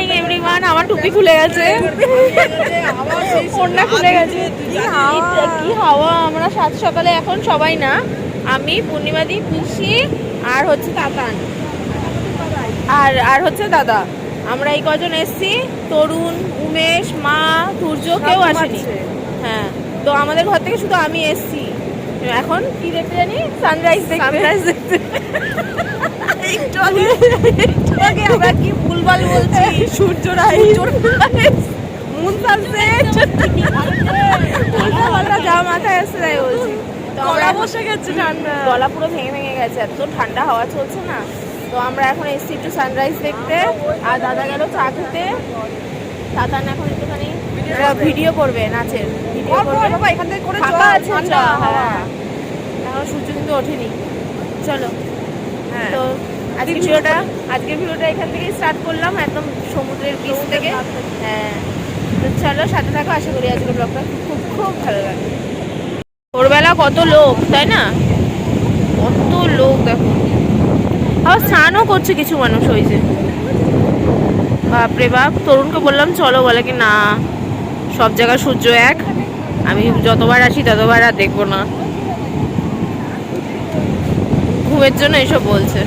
Morning everyone. আমার টুপি খুলে গেছে, ওড়না খুলে গেছে, কি হাওয়া। আমরা সাত সকালে এখন সবাই না, আমি পূর্ণিমাদি, পিসি আর হচ্ছে তাতান আর হচ্ছে দাদা, আমরা এই কজন এসছি। তরুণ, উমেশ, মা, সূর্য কেউ আসেনি। হ্যাঁ, তো আমাদের ঘর থেকে শুধু আমি এসছি। এখন কি দেখতে জানি, সানরাইজ দেখতে। একটু আগে আমরা কি ভুলভাল বলছি, সূর্য রাইজ, মুন সানসেট, উল্টা যা মাথায় আসছে তাই বলছি। গলা বসে গেছে, ঠান্ডা গলা পুরো ভেঙে গেছে, এত ঠান্ডা হাওয়া চলছে না। তো আমরা এখন এসছি একটু সানরাইজ দেখতে, আর দাদা গেল চা খেতে। তাতান এখন একটুখানি ভিডিও করবে, নাচের ভিডিও করবে। ফাঁকা আছে, হ্যাঁ, এখন সূর্য কিন্তু ওঠেনি। চলো, তো আজকের ভিডিওটা এখান থেকেই স্টার্ট করলাম, একদম সমুদ্রের বিচ থেকে। হ্যাঁ, তো চলো সাথে থাকো, আশা করি আজকের ব্লগটা খুব খুব ভালো লাগবে। ভোরবেলা কত লোক, তাই না? কত লোক দেখো, আবার স্নানও করছে কিছু মানুষ। ওই যে বাপরে বাপ। তরুণকে বললাম চলো, বলে কি না, সব জায়গায় সূর্য এক, আমি যতবার আসি ততবার আর দেখবো না, ঘুমের জন্য এইসব বলছে।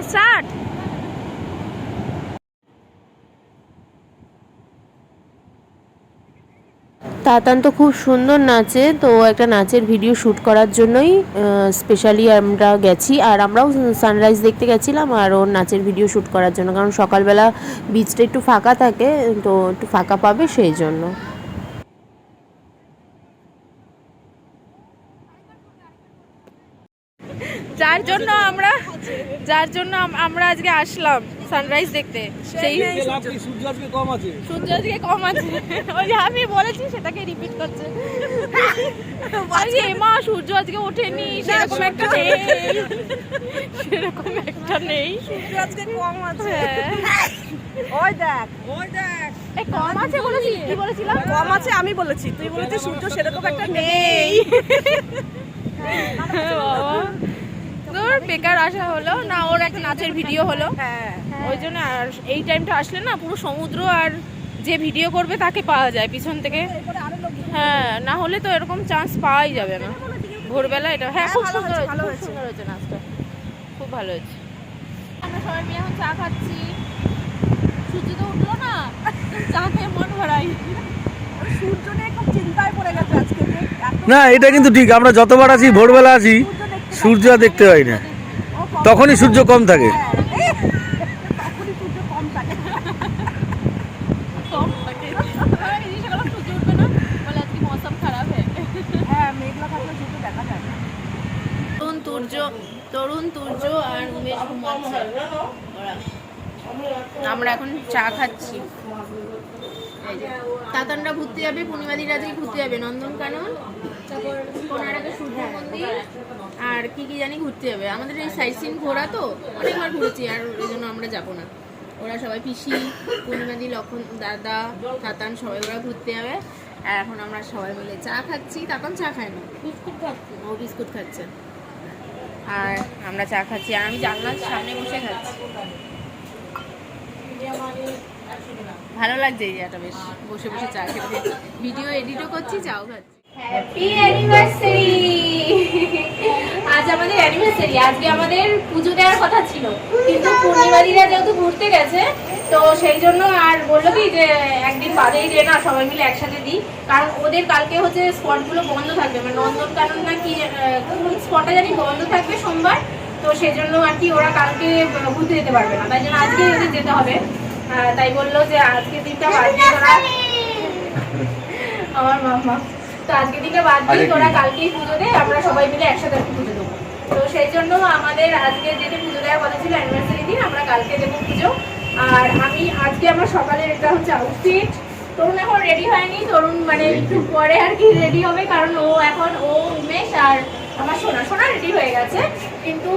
স্টার্ট। তাতান তো খুব সুন্দর নাচে, তো একটা নাচের ভিডিও শ্যুট করার জন্যই স্পেশালি আমরা গেছি। আর আমরাও সানরাইজ দেখতে গেছিলাম, আর ওর নাচের ভিডিও শ্যুট করার জন্য, কারণ সকালবেলা বিচটা একটু ফাঁকা থাকে, তো একটু ফাঁকা পাবে সেই জন্য। যার জন্য আমরা আজকে আসলাম সানরাইজ দেখতে, সেই সূর্য আজকে কম আছে। ওই যে আমি বলেছি সেটাকে রিপিট করছে। আজকে মা সূর্য আজকে ওঠেনি, সেরকম একটা নেই, সূর্য আজকে কম আছে। ওই দেখ কম আছে বলেছি, কি বলেছিলাম? কম আছে আমি বলেছি, তুই বলেছিস সূর্য সেরকম একটা নেই। বেকার আসা হলো না, ওর একটা নাচের ভিডিও হলো, ওই জন্য। আর এই টাইমটা আসলে না, পুরো সমুদ্র আর যে ভিডিও করবে তাকে পাওয়া যায় পিছন থেকে। হ্যাঁ, না হলে তো এরকম চান্স পাওয়াই যাবে না ভোরবেলা। এটা হ্যাঁ, খুব সুন্দর হয়েছে নাচটা, খুব ভালো হয়েছে। আমরা সবাই মিলে এখন চা খাচ্ছি, সূর্য তো উঠলো না, চা খেয়ে মন ভরাই। সূর্য নিয়ে খুব চিন্তায় পড়ে গেছে আজকে। না, এটা কিন্তু ঠিক, আমরা যতবার আসি ভোরবেলা আসি, সূর্য দেখতে পাই না, তখনই সূর্য কম থাকে। তরুণ, তুর্য আর উমেশ ঘুমাচ্ছে, আমরা এখন চা খাচ্ছি। তাতানরা ঘুরতে যাবে, পূর্ণিমাদির আজকে ঘুরতে যাবে নন্দনকানন, তারপর কোনারকে সূর্য মন্দির, আর কি জানি ঘুরতে যাবে। আমাদের এই সাইট সিন ঘোরা তো অনেকবার ঘুরেছি, আর ওই জন্য আমরা যাবো না। ওরা সবাই, পিসি, পূর্ণিমাদি, লক্ষণ, দাদা, তাতান, সবাই ওরা ঘুরতে যাবে। আর এখন আমরা সবাই মিলে চা খাচ্ছি। তাতান চা খায় না, বিস্কুট খাচ্ছে, ও বিস্কুট খাচ্ছে, আর আমরা চা খাচ্ছি। আর আমি জানলার সামনে বসে খাচ্ছি, ভালো লাগছে এই জায়গাটা, বেশ বসে বসে চা খেতে, ভিডিও এডিটও করছি, চাও খাচ্ছি। Happy anniversary! আজ আমাদের অ্যানিভার্সারি। আজকে আমাদের পুজো দেওয়ার কথা ছিল, কিন্তু পূর্ণিমাদিরা যেহেতু ঘুরতে গেছে, তো সেই জন্য আর বললো কি যে একদিন বাদেই যে না, সবাই মিলে একসাথে দিই, কারণ ওদের কালকে হচ্ছে স্পটগুলো বন্ধ থাকবে, মানে নন্দনকানন না কি স্পটটা জানি বন্ধ থাকবে সোমবার, তো সেই জন্য আর কি ওরা কালকে ঘুরতে যেতে পারবে না, তাই জন্য আজকে ওদের যেতে হবে। তাই বললো যে আজকে দিনটা বাদ দিয়ে তোরা, আমার মামা, তো আজকে দিনটা বাদ দিয়ে তোরা কালকেই পুজো দে, আমরা সবাই মিলে একসাথে পুজো দেবো। তো সেই জন্য আমাদের আজকে যেটা পুজো দেওয়ার কথা ছিল অ্যানিভার্সারি দিন, আমরা কালকে দেবো পুজো। আর আমি আজকে আমার সকালের এটা হচ্ছে আউটফিট। তরুণ এখন রেডি হয়নি, তরুণ মানে একটু পরে আর কি রেডি হবে, কারণ ও উমেশ আর আমার সোনা রেডি হয়ে গেছে, কিন্তু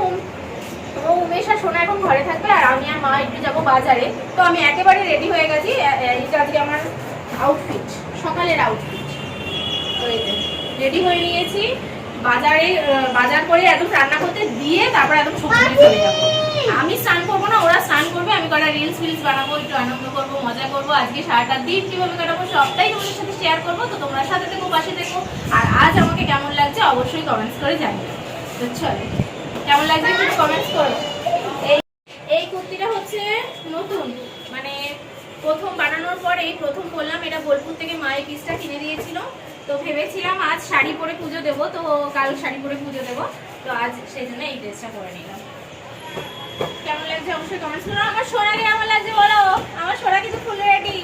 ও উমেশ আর সোনা এখন ঘরে থাকবে, আর আমি আর মা একটু যাবো বাজারে। তো আমি একেবারে রেডি হয়ে গেছি, এটা আজকে আমার আউটফিট, সকালের আউটফিট। তো এই যে রেডি হয়ে নিয়েছি, বাজার করে একদম রান্না করতে দিয়ে তারপর একদম সবজি চলে যাবো। আমি স্নান করবো না, ওরা স্নান করবে, আমি কটা রিলস ফিলস বানাবো, একটু আনন্দ করবো, মজা করবো। আজকে সারাটা দিন কিভাবে কাটাবো সবটাই তোমাদের সাথে শেয়ার করবো। তো তোমরা সাথে থেকো, পাশে থেকো। আর আজ আমাকে কেমন লাগছে অবশ্যই কমেন্টস করে জানিও। তো চলো, কেমন লাগছে একটু কমেন্টস করো। এই কুর্তিটা হচ্ছে নতুন, মানে প্রথম বানানোর পরেই প্রথম বললাম, এটা বোলপুর থেকে মায়ের পিসটা কিনে দিয়েছিল। তো ভেবেছিলাম আজ শাড়ি পরে পুজো দেবো, তো কাল শাড়ি পরে পুজো দেবো, তো আজ সেই জন্য এই ড্রেসটা পরে নিলাম। কেমন লাগছে অবশ্যই কমেন্টস করো। আমার সোনাকে কেমন লাগছে বলো। আমার সোনা কিন্তু ফুল রেডি,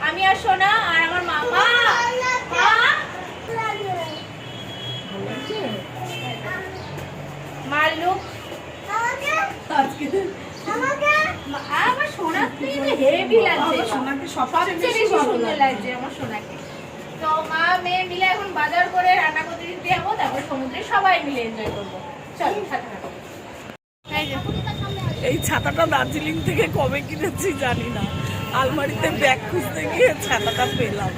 আমি আর সোনা আর আমার মামা। মার লুক আমার সোনাকে হেভি লাগছে, সবচেয়ে বেশি সুন্দর লাগছে আমার সোনাকে। তো মা মেয়ে মিলে এখন বাজার করে রান্না করতে দিতে যাবো, তারপর সমুদ্রে সবাই মিলে এনজয় করবো। চলো সাথে থাকো। এই ছাতাটা দার্জিলিং থেকে কবে কিনেছি জানি না, আলমারিতে ব্যাগ খুঁজতে গিয়ে ছাতাটা পেলাম,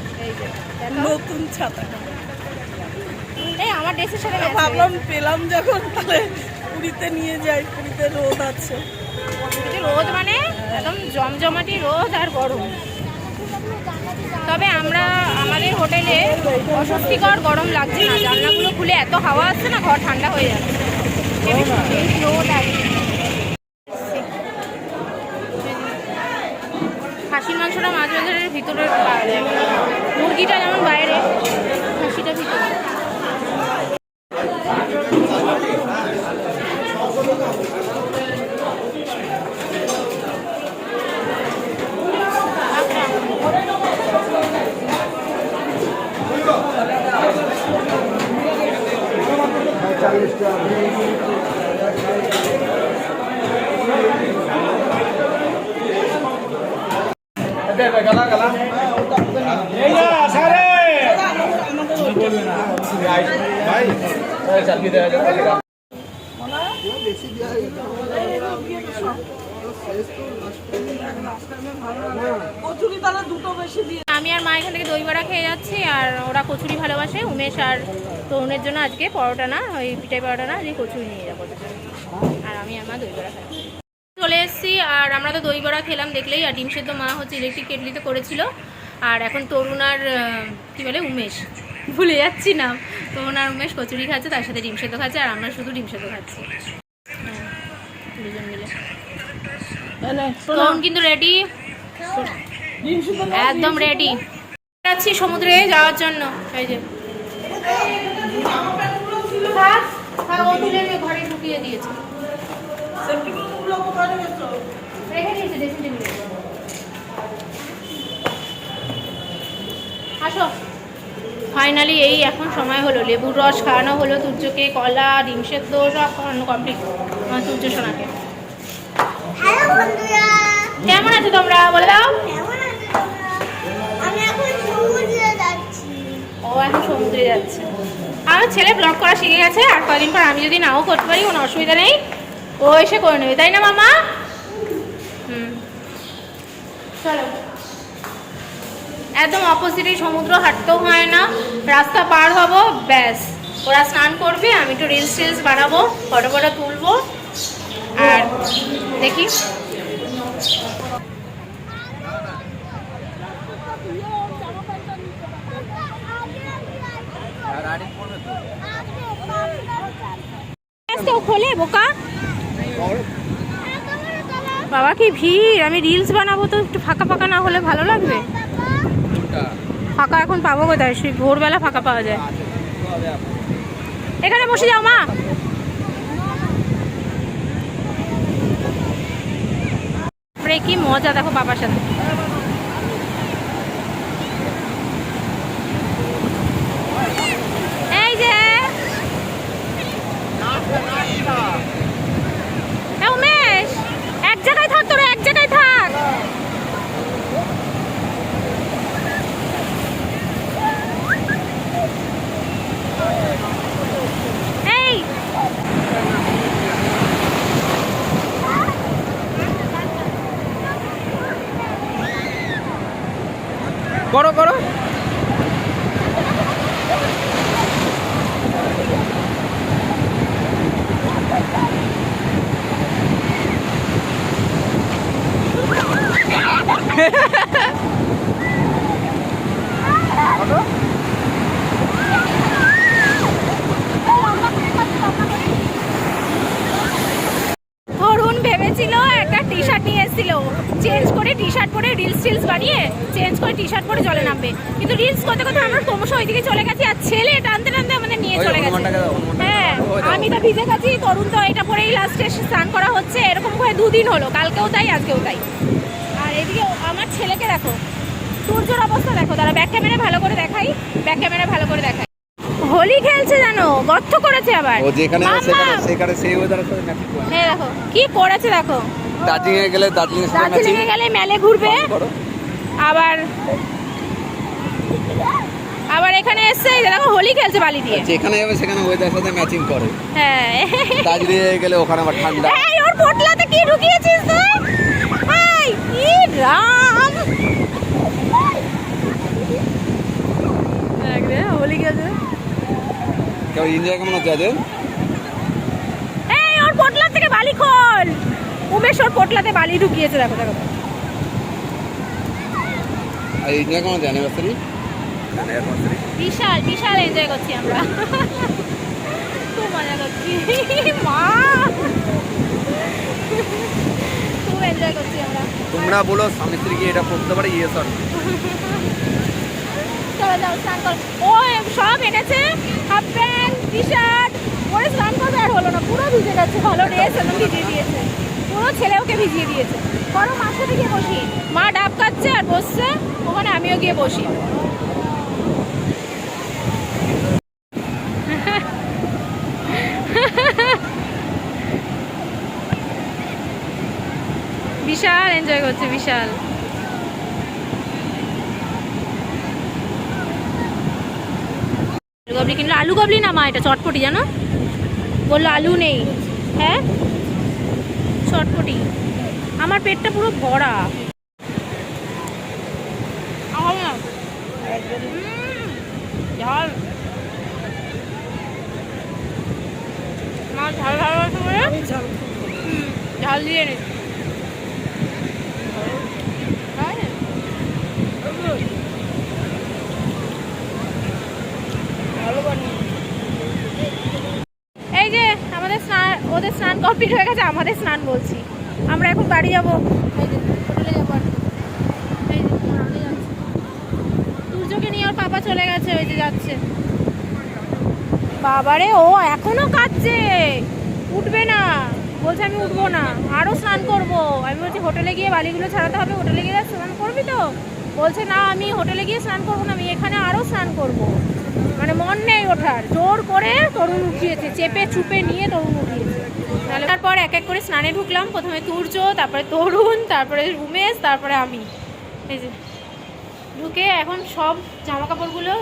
নতুন ছাতাটা। এই আমার ড্রেসের সাথে ভাবলাম পেলাম যখন তাহলে পুরীতে নিয়ে যাই, পুরীতে রোদ আছে। রোদ মানে একদম জমজমাটি রোদ আর গরম। তবে আমাদের হোটেলে অস্বস্তিকর গরম লাগছে না, জানলাগুলো খুলে এত হাওয়া আসছে না, ঘর ঠান্ডা হয়ে যাচ্ছে। রোদ আছে। খাসির মাংসটা মাছ বাজারের ভিতরে পাওয়া যায়, মুরগিটা যেমন বাইরে, খাসিটা ভিতরে। আমি আর মা এখান থেকে দই বড়া খেয়ে যাচ্ছি, আর ওরা কচুরি ভালোবাসে, উমেশ আর তরুণের জন্য আজকে পরোটা না, ওই পিঠাই পরোটা না, আজকে কচুরি নিয়ে যাবো। আর আমি আর মা দই বড়া খাই। চলে এসেছি, আর আমরা তো দই বড়া খেলাম দেখলেই। আর ডিম সেদ্ধ মা হচ্ছে ইলেকট্রিক কেটলিতে করেছিল। আর এখন তরুণ আর কী বলে উমেশ, ভুলে যাচ্ছি না, তরুণ আর উমেশ কচুরি খাচ্ছে, তার সাথে ডিম সেদ্ধ খাচ্ছে, আর আমরা শুধু ডিম সেদ্ধ খাচ্ছি দুজন মিলে। তরুণ কিন্তু রেডি, একদম রেডি। যাচ্ছি সমুদ্রে যাওয়ার জন্য। এই যে ঘরে ঢুকিয়ে দিয়েছে, রেখে দিয়েছে ড্রেসিং টেবিলে। আসো, ফাইনালি এই এখন সময় হলো, লেবুর রস খাওয়ানো হলো তুর্যকে, কলা, ডিম সেদ্ধ সব খাওয়ানো কমপ্লিট আমার তুর্য সোনাকে। কেমন আছো তোমরা বলে দাও। ও এখন সমুদ্রে যাচ্ছে। আমার ছেলে ব্লগ করা শিখে গেছে, আর কদিন পর আমি যদি নাও করতে পারি কোনো অসুবিধা নেই, ও এসে করে নেবে, তাই না মামা? চলো, একদম অপোজিটে সমুদ্র, হাঁটতেও হয় না, রাস্তা পার হব ব্যাস। ওরা স্নান করবে, আমি একটু রিলস টিলস বানাবো, ফটো ফটো তুলবো, আর দেখি খোলে বোকা। বাবা কি ভিড়, আমি রিলস বানাবো, তো একটু ফাঁকা ফাঁকা না হলে ভালো লাগবে। ফাঁকা এখন পাবো কোথায়, সেই ভোরবেলা ফাঁকা পাওয়া যায়। এখানে বসে যাও মা। কি মজা দেখো বাবার সাথে। এই যে উমেশ, এক জায়গায় থাক, তোরা এক জায়গায় থাক। এই করো করো। রিলস বানিয়ে চেঞ্জ করে টি শার্ট পরে জলে নামবে, কিন্তু রিলস করতে করতে আমরা ক্রমশ ওইদিকে চলে গেছি আর ছেলে টানতে টানতে আমাদের নিয়ে চলে গেছে। হ্যাঁ আমি তো ভিজে গেছি, তরুণ তো এটা পরেই লাস্টে স্নান করা হচ্ছে, এরকম করে 2 দিন হলো, কালকেও তাই আজকেও তাই। আর এদিকে আমার ছেলেকে দেখো, সূর্যের অবস্থা দেখো, তারা ব্যাক ক্যামেরা ভালো করে দেখাই, ব্যাক ক্যামেরা ভালো করে দেখাই। হোলি খেলছে জানো, গর্ত করেছে আবার। ও যেখানে সেখানে সেই ওয়েদারের সাথে ম্যাচিং করে। হ্যাঁ দেখো কি করেছে দেখো। দার্জিলিং এ গেলে দার্জিলিং এ গেলে মেলে ঘুরবে, আবার এখানে এসে দেখো হোলি খেলছে বালি দিয়ে। যেখানে যাবে সেখানে ওয়েদারের সাথে ম্যাচিং করে। হ্যাঁ দার্জিলিং এ গেলে ওখানে আবার ঠান্ডা। এই ওর পোটলাতে কি ঢুকিয়েছিস তুই? এই ই রাম, দেখ রে হোলি খেলছে। কেউ এনজয় কেমন হচ্ছে আজ? এই ওর পোটলা থেকে বালি খোল। উমেশ ওর পোটলাতে বালি ঢুকিয়েছে, দেখো দেখো। আর এনজয় কেমন হচ্ছে অ্যানিভার্সারি? বিশাল বিশাল এনজয় করছি আমরা, খুব মজা করছি মা, খুব এনজয় করছি আমরা। তোমরা বলো স্বামী স্ত্রী কি এটা করতে পারে? Yes or no? চলো যাও স্নান কর। ও সব এনেছে, হাফ প্যান্ট টি শার্ট পরে স্নান করবে, আর হলো না, পুরো ভিজে গেছে। ভালো ড্রেস একদম ভিজিয়ে দিয়েছে, পুরো ছেলেওকে ভিজিয়ে দিয়েছে। করো মার সাথে গিয়ে বসি, মা ডাব খাচ্ছে আর বসছে ওখানে, আমিও গিয়ে বসি। বিশাল এনজয় করছে, বিশাল। আলু গাবলি কিনলো, আলু গাবলি না মা, এটা চটপটি জানো, বললো আলু নেই। হ্যাঁ চটপটি, আমার পেটটা পুরো ভরা। ঝাল মা, ঝাল ভালোবাসে বলে ঝাল দিয়ে নে। এই যে আমাদের স্নান, ওদের স্নান কমপ্লিট হয়ে গেছে, আমাদের স্নান বলছি, আমরা এখন বাড়ি যাবো। এই যে হোটেলে যাবো, এই যে আমাদের যাচ্ছে, সূর্যকে নিয়ে ওর পাপা চলে গেছে, ওই যে যাচ্ছে। বাবারে ও এখনো কাঁদছে, উঠবে না, বলছে আমি উঠবো না, আরো স্নান করব। আমি বলছি হোটেলে গিয়ে বালিগুলো ছাড়াতে হবে, হোটেলে গিয়ে স্নান করবি তো? বলছে না আমি হোটেলে গিয়ে স্নান করবো না, আমি এখানে আরো স্নান করব। মানে মন নেই ওঠার, জোর করে তরুণ উঠিয়েছে, চেপে চুপে নিয়ে তরুণ উঠিয়েছে। তারপর এক এক করে স্নানে ঢুকলাম, প্রথমে সূর্য, তারপরে তরুণ, তারপরে উমেশ, তারপরে আমি। এই যে ঢুকে এখন সব জামা কাপড়গুলো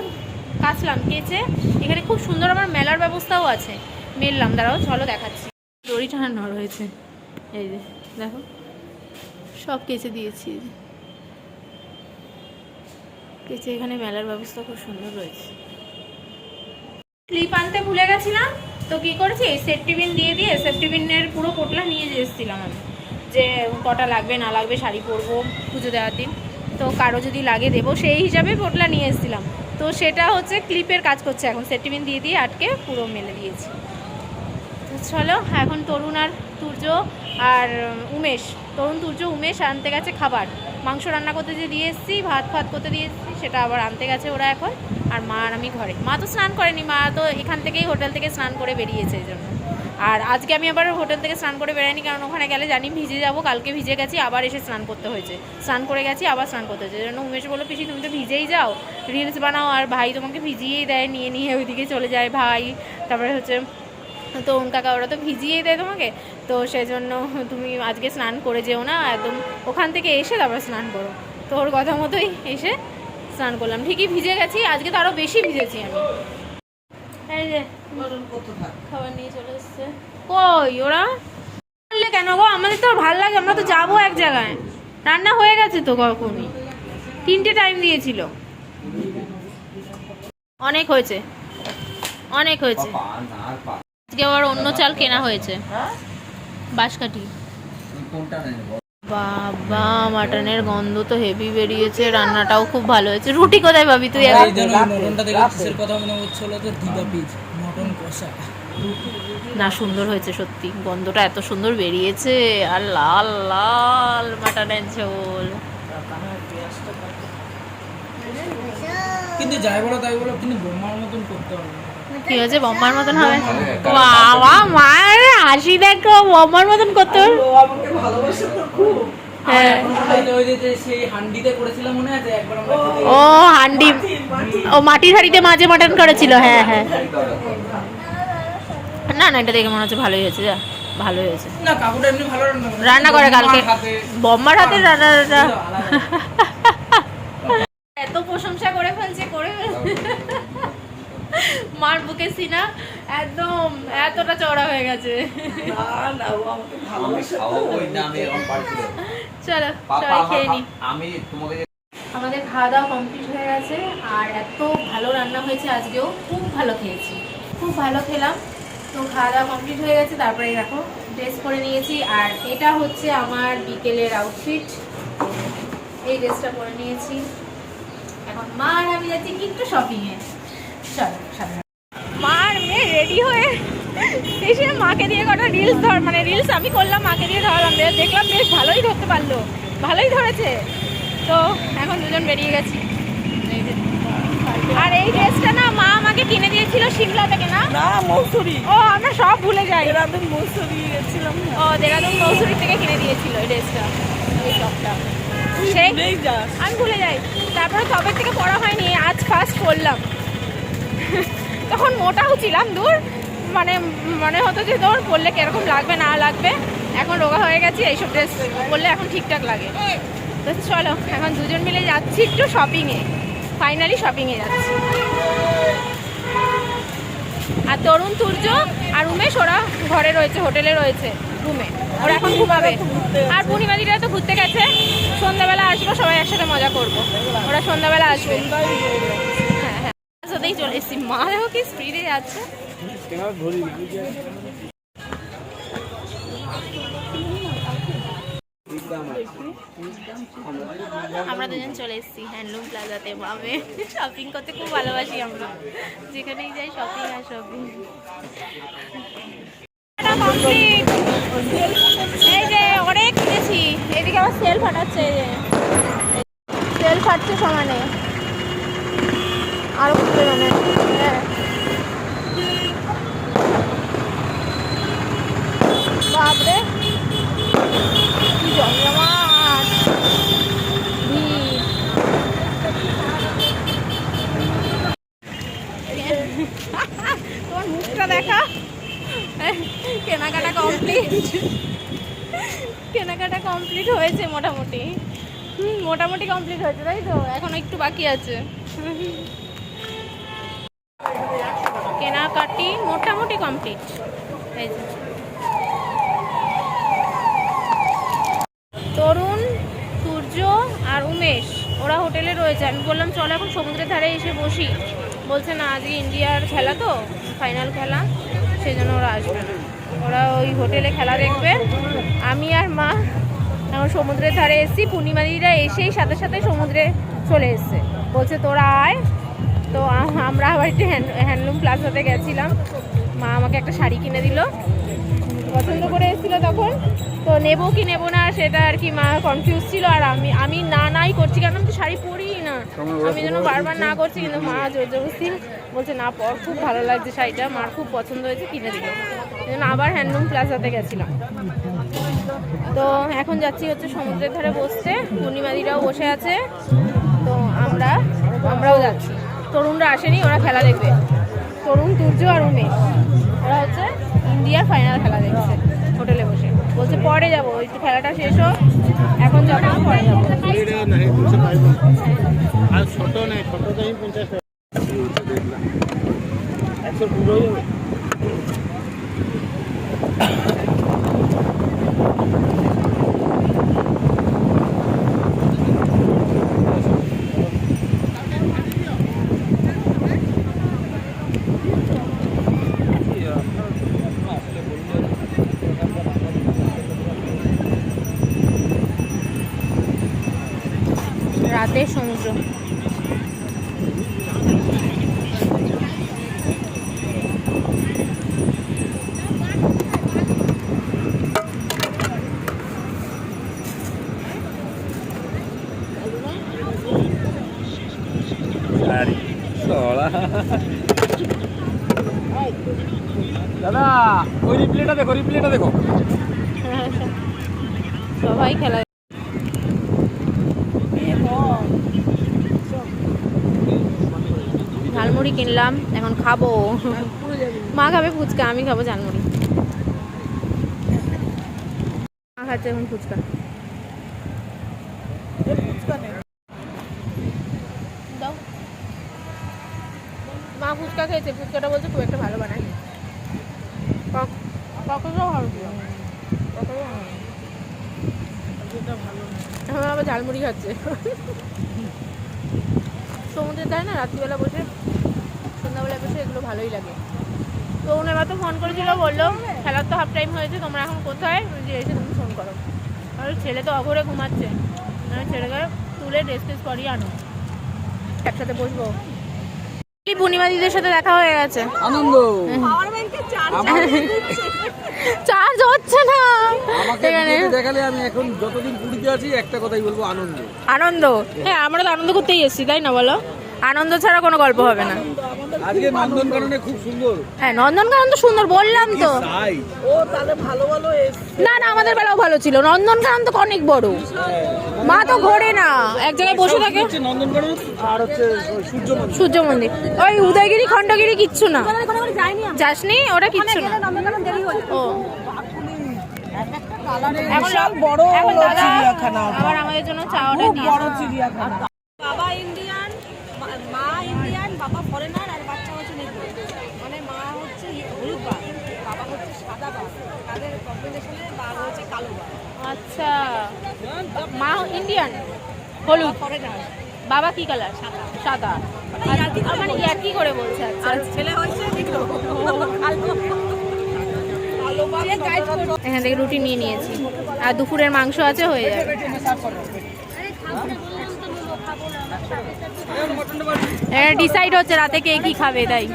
কাচলাম, কেচে এখানে খুব সুন্দর আমার মেলার ব্যবস্থাও আছে, মেললাম, দাঁড়াও চলো দেখাচ্ছি। দড়ি টানানো রয়েছে, এই যে দেখো সব কেচে দিয়েছি, কেচে এখানে মেলার ব্যবস্থা খুব সুন্দর রয়েছে। ক্লিপ আনতে ভুলে গেছিলাম, তো কি করেছি এই সেফটি পিন দিয়ে সেফটি পিনের পুরো পোটলা নিয়ে এসেছিলাম আমি, যে কটা লাগবে না লাগবে শাড়ি পরবো পুজো দেওয়ার দিন, তো কারো যদি লাগে দেবো সেই হিসাবে পোটলা নিয়ে এসেছিলাম। তো সেটা হচ্ছে ক্লিপের কাজ করছে এখন, সেফটি পিন দিয়ে আটকে পুরো মেলে দিয়েছি। তো চলো এখন তরুণ আর সূর্য আর উমেশ, তরুণ সূর্য উমেশ আনতে গেছে খাবার, মাংস রান্না করতে যে দিয়ে এসেছি, ভাত করতে দিয়ে এসেছি, সেটা আবার আনতে গেছে ওরা এখন। আর মা আর আমি ঘরে, মা তো স্নান করেনি, মা তো এখান থেকেই হোটেল থেকে স্নান করে বেরিয়েছে এই জন্য। আর আজকে আমি আবার হোটেল থেকে স্নান করে বেরাইনি, কারণ ওখানে গেলে জানি ভিজে যাবো, কালকে ভিজে গেছি, আবার এসে স্নান করতে হয়েছে, স্নান করে গেছি আবার স্নান করতে হয়েছে। এই জন্য উমেশ বললো পিসি তুমি তো ভিজেই যাও, রিলস বানাও, আর ভাই তোমাকে ভিজিয়েই দেয়, নিয়ে ওইদিকে চলে যায় ভাই, তারপরে হচ্ছে তরুণ কাকা, ওরা তো ভিজিয়েই দেয় তোমাকে, তো সেই জন্য তুমি আজকে স্নান করে যেও না, একদম ওখান থেকে এসে তারপর স্নান করো। তো ওর কথা মতোই এসে স্নান করলাম, ঠিকই ভিজে গেছি, আজকে তো আরও বেশি ভিজেছি আমি। এই যে খাবার নিয়ে চলে এসছে, কই ওরা বললে কেন গো? আমাদের তো ভালো লাগে, আমরা তো যাবো এক জায়গায়, রান্না হয়ে গেছে তো কখনই, 3টে টাইম দিয়েছিল। অনেক হয়েছে, অনেক হয়েছে। আজকে আবার অন্য চাল কেনা হয়েছে, বাঁশকাঠি। বাবা মাটনের গন্ধ তো হেভি বেরিয়েছে, রান্নাটাও খুব ভালো হয়েছে। রুটি কোথায় পাবি তুই? না সুন্দর হয়েছে সত্যি, গন্ধটা এত সুন্দর বেরিয়েছে, আর লাল লাল মাটনের ঝোল, কিন্তু যাই বলো তাই বলো, কিন্তু বোমার মতন করতে হবে না। কি হয়েছে? বম্বার মতন হবে? বাবা মায়ের হাসি দেখো, বম্বার মতন করতে হবে। ও আমাকে ভালোবাসে তো খুব। হ্যাঁ, ওই যে সেই হান্ডিতে করেছিলাম মনে আছে একবার আমরা ও হান্ডি, ও মাটির হাঁড়িতে মাঝে মাটন করেছিল। হ্যাঁ হ্যাঁ, না না, এটা দেখে মনে হচ্ছে ভালোই হয়েছে, যা ভালোই হয়েছে। না কাকুটা এমনি ভালো রান্না করে কালকে, হাতে বম্বার হাতে রান্নাটা। আলাদা। এত প্রশংসা করে ফেলছে, করে মার বুকে সিনা একদম এতটা চওড়া হয়ে গেছে। না না, ও আমাকে ভালোবাসে তো। চলো সবাই খেয়ে নি। আমি তোমাকে আমাদের খাওয়া দাওয়া কমপ্লিট হয়ে গেছে, আর এত ভালো রান্না হয়েছে আজকেও, খুব ভালো খেয়েছি, খুব ভালো খেলাম। তো খাওয়া দাওয়া কমপ্লিট হয়ে গেছে, তারপরে দেখো ড্রেস করে নিয়েছি, আর এটা হচ্ছে আমার বিকেলের আউটফিট। এই ড্রেসটা পরে নিয়েছি। এখন মা আর আমি যাচ্ছি কিন্তু শপিংয়ে। চলো সামনে। মার মেয়ে রেডি হয়ে এসে মাকে দিয়ে কটা রিলস মানে রিলস আমি করলাম, মাকে দিয়ে ধরালাম, দেখলাম বেশ ভালোই ধরতে পারলো, ভালোই ধরেছে। তো এখন দুজন বেরিয়ে গেছি। আর এই ড্রেসটা না মা আমাকে কিনে দিয়েছিল সিমলা থেকে, না না মৌসুরি, ও আমরা সব ভুলে যাই। দেরাদুন মৌসুরি গেছিলাম। ও দেরাদুন মৌসুরি থেকে কিনে দিয়েছিল এই ড্রেসটা, এই টপটা। সেই ভুলেই যাস। আমি ভুলে যাই, তারপরে তবে থেকে পড়া হয়নি, আজ ফার্স্ট করলাম। তখন মোটাও ছিলাম, দূর মানে মনে হতো যে তোর পরলে কিরকম লাগবে না লাগবে। এখন রোগা হয়ে গেছি, এইসব ড্রেস পরলে এখন ঠিকঠাক লাগে। তো চলো এখন দুজন মিলে যাচ্ছি একটু শপিংয়ে, ফাইনালি শপিংয়ে যাচ্ছি। আর তরুণ, তুর্য আর উমেশ ওরা ঘরে রয়েছে, হোটেলে রয়েছে রুমে, ওরা এখন ঘুমাবে। আর পূর্ণিমাদিরা তো ঘুরতে গেছে, সন্ধ্যাবেলা আসবো, সবাই একসাথে মজা করবো। ওরা সন্ধ্যাবেলা আসবে। হ্যাঁ হ্যাঁ, সাথেই চলে এসেছি। মা দেখো কি স্পিডে যাচ্ছে। আমরা দুজন চলে এসেছি হ্যান্ডলুম প্লাজাতে। মামে শপিং করতে খুব ভালোবাসি আমরা, যেখানেই যাই শপিং আর শপিং। এই যে অনেক কিনেছি, এদিকে আবার সেল ফাটাচ্ছে, এই যে সেল ফাটছে সমানে, আরো খুবই মানে হ্যাঁ। বাপরে কি জমজমাট ভিড়। তোমার মুখটা দেখা। কেনাকাটা কমপ্লিট, কেনাকাটা কমপ্লিট হয়েছে মোটামুটি। মোটামুটি কমপ্লিট হয়েছে, তাই তো? এখন একটু বাকি আছে। কেনাকাটি মোটামুটি কমপ্লিট। এই যে তরুণ, সূর্য আর উমেশ ওরা হোটেলে রয়েছে। আমি বললাম চলো এখন সমুদ্রের ধারে এসে বসি, বলছে না আজকে ইন্ডিয়ার খেলা তো, ফাইনাল খেলা, সেই জন্য ওরা আসবে না, ওরা ওই হোটেলে খেলা দেখবে। আমি আর মা এখন সমুদ্রের ধারে এসেছি। পূর্ণিমাদিরা এসেই সাথে সাথে সমুদ্রে চলে এসছে, বলছে তোরা আয়। তো আমরা আবার একটু হ্যান্ডলুম প্লাজাতে গেছিলাম, মা আমাকে একটা শাড়ি কিনে দিল, পছন্দ করে এসেছিল তখন। তো নেবো কি নেবো না সেটা আর কি মা কনফিউজ ছিল, আর আমি নাই করছি, কারণ আমি তো শাড়ি পরিই না, আমি যেন বারবার না করছি, কিন্তু মা জোর জবরদস্তি বলছে না পর, খুব ভালো লাগছে শাড়িটা, মার খুব পছন্দ হয়েছে, কিনে দিল। এই জন্য আবার হ্যান্ডলুম প্লাজাতে গেছিলাম। তো এখন যাচ্ছি হচ্ছে সমুদ্রের ধারে বসতে, পূর্ণিমাদিরাও বসে আছে, তো আমরাও যাচ্ছি। তরুণরা আসেনি, ওরা খেলা দেখবে। তরুণ, তুর্য আর উমেশ ওরা হচ্ছে ইন্ডিয়ার ফাইনাল খেলা দেখছে হোটেলে বসে, বলছে পরে যাবো, একটু খেলাটা শেষ হোক, এখন যাবো না, পরে যাবো। রাতের সমুদ্র। দাদা ওই রিপ্লেটা দেখো সবাই খেলা ঝালমুড়ি কিনলাম, এখন খাবো। মা খাবে ফুচকা, আমি খাবো ঝালমুড়ি। মা খাচ্ছে এখন ফুচকা। দাও। মা ফুচকা খেয়েছে, ফুচকাটা বলছে খুব একটা ভালো বানায়। কখনো ভালো ছিল, এখন আবার ঝালমুড়ি খাচ্ছে। সমুদ্রের ধারে না রাত্রিবেলা বসে, সন্ধ্যাবেলা বসে এগুলো ভালোই লাগে। তো উনি এবার তো ফোন করেছিল, বললো খেলার তো হাফ টাইম হয়েছে, তোমরা এখন কোথায়, যে এসে তুমি ফোন করো। আর ছেলে তো অঘরে ঘুমাচ্ছে, ছেলেকে তুলে ড্রেস ট্রেস করিয়ে আনো, একসাথে বসবো। পূর্ণিমা দিদির সাথে দেখা হয়ে গেছে। আনন্দ চার্জ হচ্ছে না। দেখালে আমি এখন যতদিন পুরীতে আছি একটা কথাই বলবো, আনন্দ। আনন্দ, হ্যাঁ আমরা তো আনন্দ করতেই এসেছি, তাই না বলো? আনন্দ ছাড়া কোনো গল্প হবে না। আজকে নন্দনকাননে খুব সুন্দর। হ্যাঁ নন্দনকানন তো সুন্দর, বললাম তো। ও তাহলে ভালো ভালো না না, আমাদের বেলাও ভালো ছিল। নন্দনকানন তো অনেক বড়, মা তো ঘোরে না, এক জায়গায় বসে থাকে। নন্দনকানন আর হচ্ছে সূর্য মন্দির, ওই উদয়গিরি খণ্ডগিরি কিচ্ছু না। যাসনি? ওটা কিচ্ছু না। ও এখন বড় এখন দাদা চিড়িয়াখানা, আবার আমাদের জন্য চা অর্ডার দিয়েছে। বড় চিড়িয়াখানা। বাবা ইন্ডিয়ান, মা ইন্ডিয়ান, বাবা ফরেনার, আর বাচ্চা হচ্ছে নেগ্রো। মানে মা হচ্ছে হলুদ বাঘ, বাবা হচ্ছে সাদা বাঘ, তাদের কম্বিনেশনে বাঘ হচ্ছে কালো বাঘ। আচ্ছা, মা ইন্ডিয়ান হলুদ, ফরেনার, বাবা কি কালার? সাদা। মানে ইয়ার্কি করে বলছে। আচ্ছা, আর ছেলে হচ্ছে নেগ্রো, কালো বাঘ। এখান থেকে রুটি নিয়ে নিয়েছি, আর দুপুরের মাংস আছে, হয়ে যাবে। ডিসাইড হচ্ছে রাতে কে কি খাবে, তাই।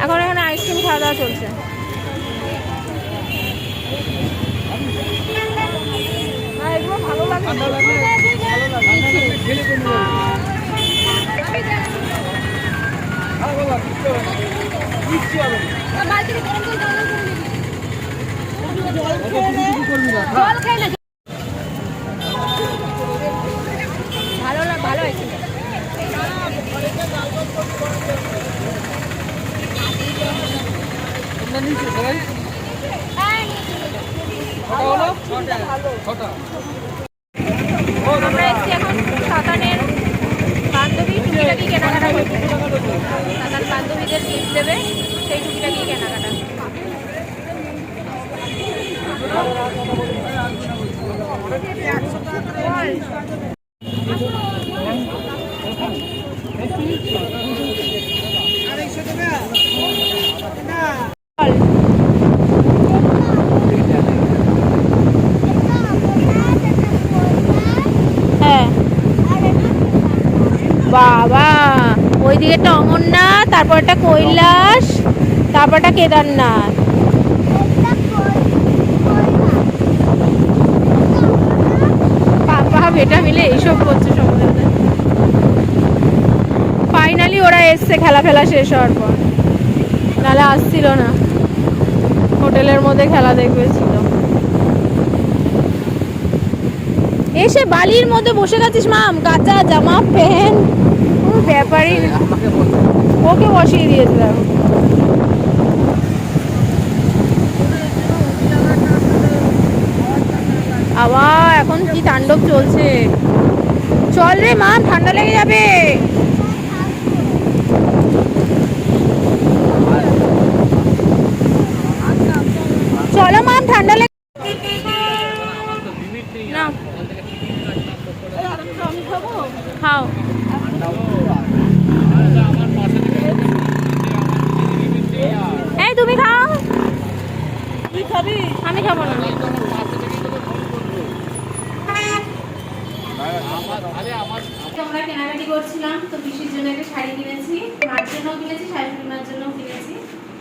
এখন এখানে আইসক্রিম খাওয়া দাওয়া চলছে। এগুলো ভালো লাগে। ভালো হয়েছে। আমরা এসছি এখন সাতানের বান্ধবী টুকিটাকি কেনাকাটা করতে। সাতান বান্ধবীদের গিফট দেবে, সেই টুকিটাকি কেনাকাটা। হ্যাঁ বাবা, ওইদিকে একটা অমরনাথ, তারপর একটা কৈলাস, তারপর একটা কেদারনাথ। পাপা বেটা মিলে এইসব করছে সমুদ্রে। ফাইনালি ওরা এসছে খেলা ফেলা শেষ হওয়ার পর, নাহলে আসছিল না। হোটেলের মধ্যে খেলা দেখবে ছিল। এসে বালির মধ্যে বসে গেছিস মাম, কাঁচা জামা প্যান্ট, কোনো ব্যাপারই না। ওকে বসিয়ে দিয়েছিল। আবার এখন কি তাণ্ডব চলছে। চল রে মাম, ঠান্ডা লেগে যাবে। চলো মাম, ঠান্ডা লেগে না। খাও। এই তুমি খাও। তুই খাবি? আমি খাবো না। আমরা কেনাকাটি করছিলাম, তো পিসির জন্য একটা শাড়ি কিনেছি, মার জন্যও কিনেছি, শাশুড়ি মার জন্যও কিনেছি।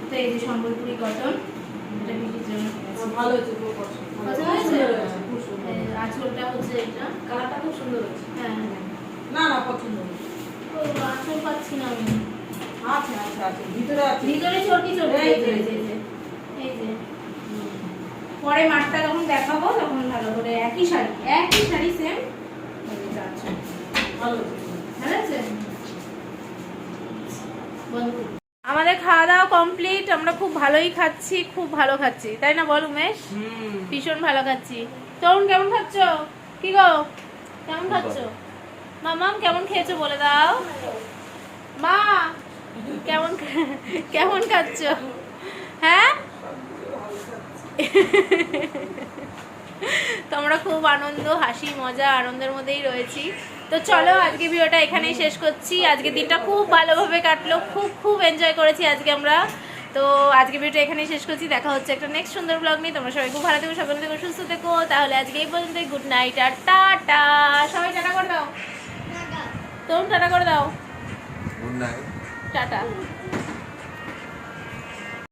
তো এই যে সম্বলপুরি কটন, এটা পিসির জন্য কিনেছি। ভালো হয়েছে, খুব পছন্দ হয়েছে? আঁচলটা হচ্ছে এটা, কালারটা খুব সুন্দর হচ্ছে। হ্যাঁ না না, পছন্দ হয়েছে। চোর পাচ্ছি না আমি। আচ্ছা আচ্ছা আচ্ছা ভিতরে আছে ভিতরে চোর কি চোর? এই যে, এই যে পরে মাঠটা যখন দেখাবো তখন ভালো করে একই শাড়ি সেম। আচ্ছা ভালো ভালো আছে। আমাদের খাওয়া দাওয়া কমপ্লিট, আমরা খুব ভালোই খাচ্ছি, খুব ভালো খাচ্ছি, তাই না বল উমেশ? ভীষণ ভালো খাচ্ছি। তরুণ কেমন খাচ্ছ? কি গো কেমন খাচ্ছ? মামাম কেমন খেয়েছো বলে দাও। মা কেমন কেমন খাচ্ছ? হ্যাঁ তোমরা খুব আনন্দ, হাসি, মজা, আনন্দের মধ্যেই রয়েছি। তো চলো আজকে ভিডিওটা এখানেই শেষ করছি। আজকে দিনটা খুব ভালোভাবে কাটলো, খুব খুব এনজয় করেছি আজকে আমরা। তো আজকে ভিডিওটা এখানেই শেষ করছি, দেখা হচ্ছে একটা নেক্সট সুন্দর ব্লগ নিয়ে। তোমরা সবাই খুব ভালো থেকো, সকলে থেকো, সুস্থ থেকো। তাহলে আজকে এই পর্যন্তই, গুড নাইট আর টাটা। সবাই টাটা করে দাও, তোমরা টাটা করে দাও, গুড নাইট। টাটা।